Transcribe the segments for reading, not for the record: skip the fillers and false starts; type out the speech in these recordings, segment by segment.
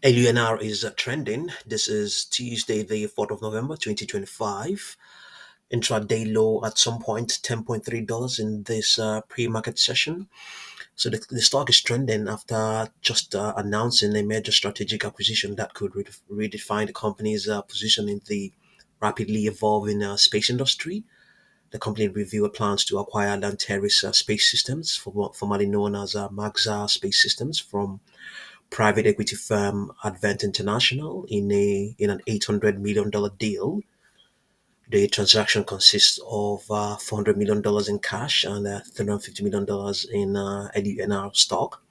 LUNR is trending. This is Tuesday, the 4th of November, 2025. Intraday low at some point, $10.3 in this pre-market session. So the stock is trending after just announcing a major strategic acquisition that could redefine the company's position in the rapidly evolving space industry. The company revealed plans to acquire Lanteris Space Systems, formerly known as Maxar Space Systems, from private equity firm Advent International in an $800 million deal. The transaction consists of $400 million in cash and $350 million in LUNR stock,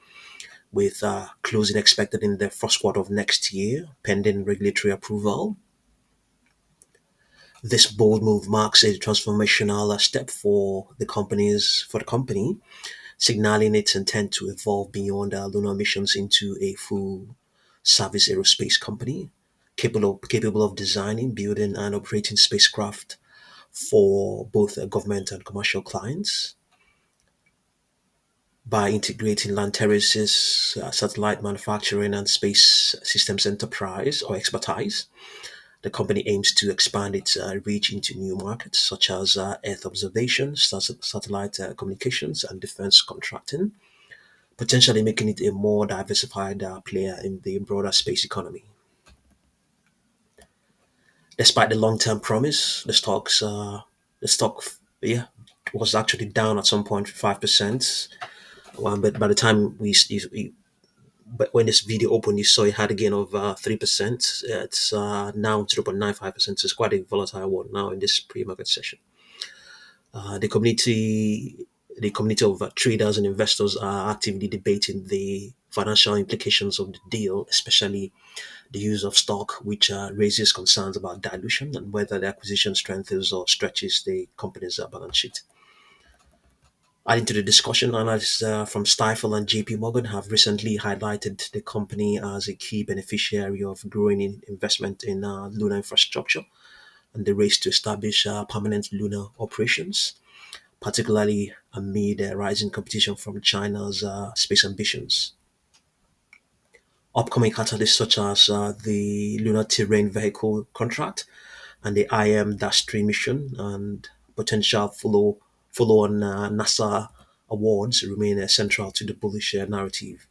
with closing expected in the first quarter of next year, pending regulatory approval. This bold move marks a transformational step for the company, signaling its intent to evolve beyond lunar missions into a full service aerospace company capable of designing, building, and operating spacecraft for both government and commercial clients. By integrating Lanteris' satellite manufacturing and space systems enterprise or expertise, the company aims to expand its reach into new markets such as Earth observation, satellite communications, and defense contracting, potentially making it a more diversified player in the broader space economy. Despite the long-term promise, the stock, yeah, was actually down at some point 5%. But by the time but when this video opened, you saw it had a gain of 3%. It's now 0.95%. So it's quite a volatile one now in this pre-market session. Uh, the community, the community of traders and investors are actively debating the financial implications of the deal, especially the use of stock, which raises concerns about dilution and whether the acquisition strengthens or stretches the company's balance sheet. Adding to the discussion, analysts from Stifel and JP Morgan have recently highlighted the company as a key beneficiary of growing investment in lunar infrastructure and the race to establish permanent lunar operations, particularly amid rising competition from China's space ambitions. Upcoming catalysts such as the Lunar Terrain Vehicle contract and the IM-3 mission and potential follow-on NASA awards remain central to the bullish narrative.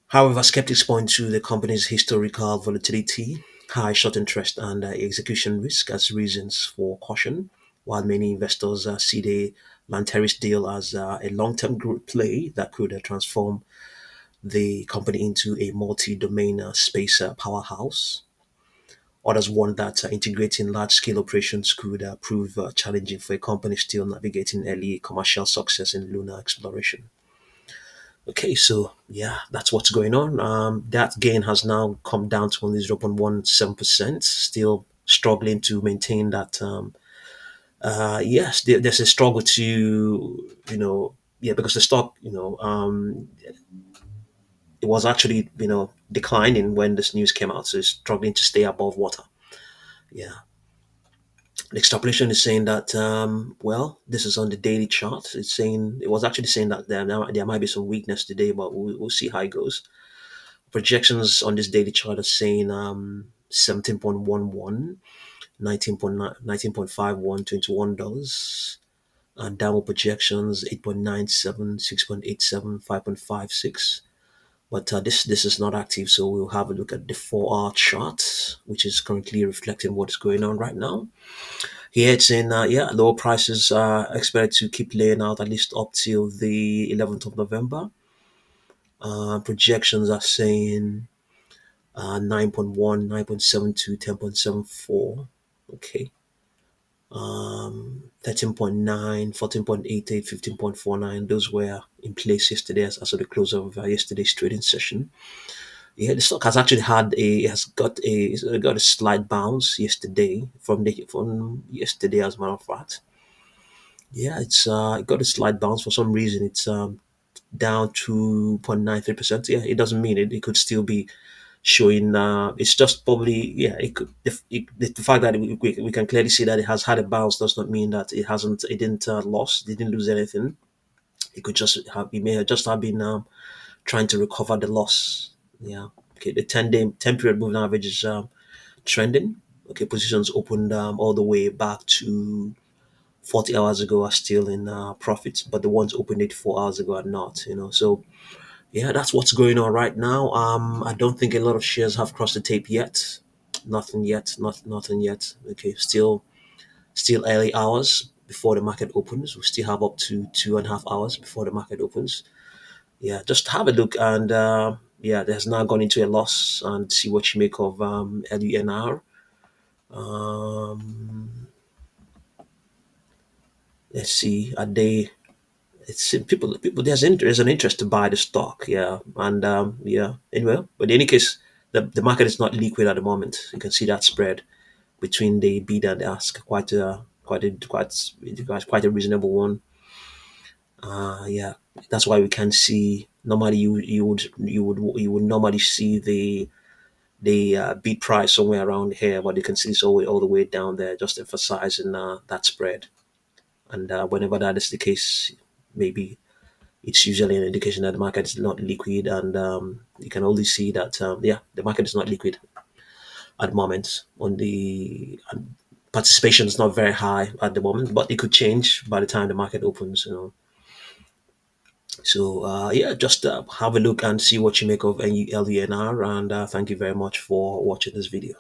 However, skeptics point to the company's historical volatility, high short interest, and execution risk as reasons for caution, while many investors see the Lanteris deal as a long-term growth play that could transform the company into a multi-domain space powerhouse. Others warn that integrating large-scale operations could prove challenging for a company still navigating early commercial success in lunar exploration. Okay, so yeah, that's what's going on. That gain has now come down to only 0.17%, still struggling to maintain that. Yes, there's a struggle to, yeah, because the stock, it was actually, declining when this news came out, so it's struggling to stay above water. Yeah. The extrapolation is saying that, well, this is on the daily chart. It's saying, it was actually saying that there might be some weakness today, but we'll see how it goes. Projections on this daily chart are saying 17.11, 19.9, 19.51, $21. And downward projections 8.97, 6.87, 5.56. But this is not active, so we'll have a look at the 4-hour chart, which is currently reflecting what is going on right now. Here it's in, yeah, lower prices are expected to keep laying out at least up till the 11th of November. Projections are saying 9.1, 9.72, 10.74. Okay. 13.9, 14.88, 15.49. Those were in place yesterday as of the close of yesterday's trading session. Yeah, the stock has actually got a slight bounce yesterday from yesterday, as a matter of fact. Yeah, it got a slight bounce for some reason. It's down 2.93%. Yeah, it doesn't mean it. It could still be showing. It's just probably, yeah. It could the fact that we can clearly see that it has had a bounce does not mean that it hasn't. It didn't lost. It didn't lose anything. It may have just have been trying to recover the loss. Yeah. Okay. The 10-day 10 period moving average is trending. Okay. Positions opened all the way back to 40 hours ago are still in profits, but the ones opened 4 hours ago are not. So yeah, that's what's going on right now. I don't think a lot of shares have crossed the tape yet. Nothing yet. Nothing yet. Okay. Still early hours before the market opens. We still have up to 2.5 hours before the market opens. Yeah, just have a look, and yeah, there's now gone into a loss, and see what you make of LUNR. Um, let's see, are they? It's people. There's an interest to buy the stock. Yeah, and yeah. Anyway, but in any case, the market is not liquid at the moment. You can see that spread between the bid and the ask, quite a reasonable one. Yeah, that's why we can see, normally you would normally see the bid price somewhere around here, but you can see it's all the way down there, just emphasizing that spread. And whenever that is the case, maybe it's usually an indication that the market is not liquid, and you can only see that yeah, the market is not liquid at the moment. On the participation is not very high at the moment, but it could change by the time the market opens. So yeah, just have a look and see what you make of LUNR, and thank you very much for watching this video.